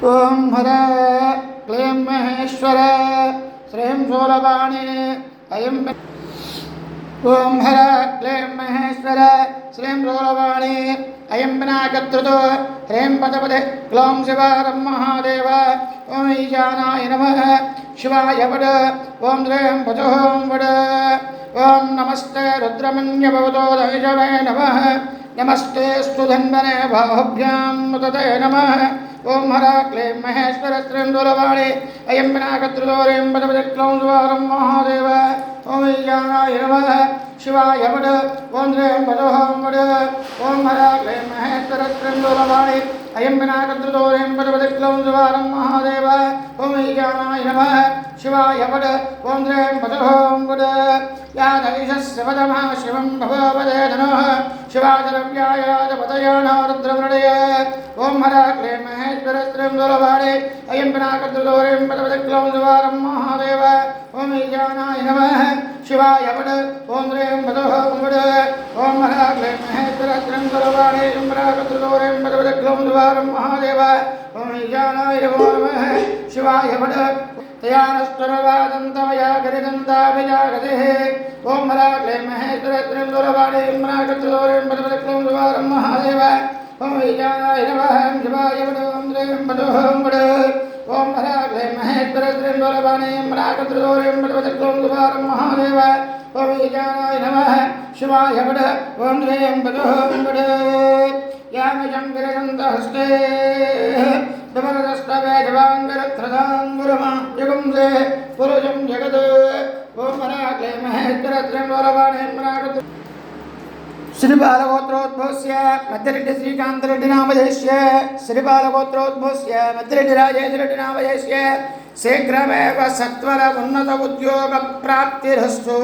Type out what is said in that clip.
ओम हर क्लीं महेश्वर श्रीं शूलपाणि अयं ओम हर क्लीं महेश्वर श्रीं शूलपाणि अयं विनायकत्रुतो ह्रीं पदपदे क्लौं शिवारं महादेव ओम ईशानाय नमः शिवाय वड ओम ह्रीं भजों वड ओम नमस्ते रुद्रमन्यभवतो दैशवे नमः नमस्ते स्तुधन्वने बाहुभ्यां मुदते नमः ओम हर क्लीं महेश्वर श्रीं शूलपाणि अयं विनायकत्रुतो ह्रीं पदपदे क्लौं शिवारं महादेव ओम ईशानाय नमः शिवाय वड ओम ह्रीं भजों वड ओम हर क्लीं महेश्वर श्रीं शूलपाणि अयं विनायकत्रुतो ह्रीं पदपदे क्लौं शिवारं महादेव ओम ईशानाय नमः शिवाय वड ओम ह्रीं भजों वड या दैशस्य वदमः शिवं भवपदे धनुः शिवाजरव्याय पदयान रुद्रवृणय ओम हर क्लीं महेश्वर श्रीं शूलपाणि अयं विनायकत्रुतो ह्रीं पदपदे क्लौं शिवारं महादेव ओम ईशानाय नमः शिवाय वड ओम ह्रीं भजों वड ओम हर क्लीं महेश्वर श्रीं शूलपाणि अयं विनायकत्रुतो ह्रीं पदपदे क्लौं शिवारं महादेव ओम ईशानाय नमः शिवाय वड तयानस्तुरवादन्तमया गिरिदन्ताभिजागतिः ओम हर क्लीं महेश्वर श्रीं शूलपाणि अयं विनायकत्रुतो ह्रीं पदपदे क्लौं शिवारं महादेव ओम ईशानाय नमः शिवाय वड ओम ह्रीं भजों वड ओम हर क्लीं महेश्वर श्रीं शूलपाणि अयं विनायकत्रुतो ह्रीं पदपदे क्लौं शिवारं महादेव ओम ईशानाय नमः शिवाय वड ओम ह्रीं भजों वड यामजं गिरिदन्तहस्ते जवांगरत्रदांगुरमा पुरुषं जगत् ओम हर क्लीं महेश्वर श्रीं शूलपाणि श्रीबालगोत्रोद्भवस्य मद्दिरेड्डी श्रीकान्तरेड्डी नामधेयस्य श्रीबालगोत्रोद्भवस्य मद्दिरेड्डी राजेशरेड्डी नामधेयस्य शीघ्रमेव सत्वर उन्नत उद्योग प्राप्तिरस्तु।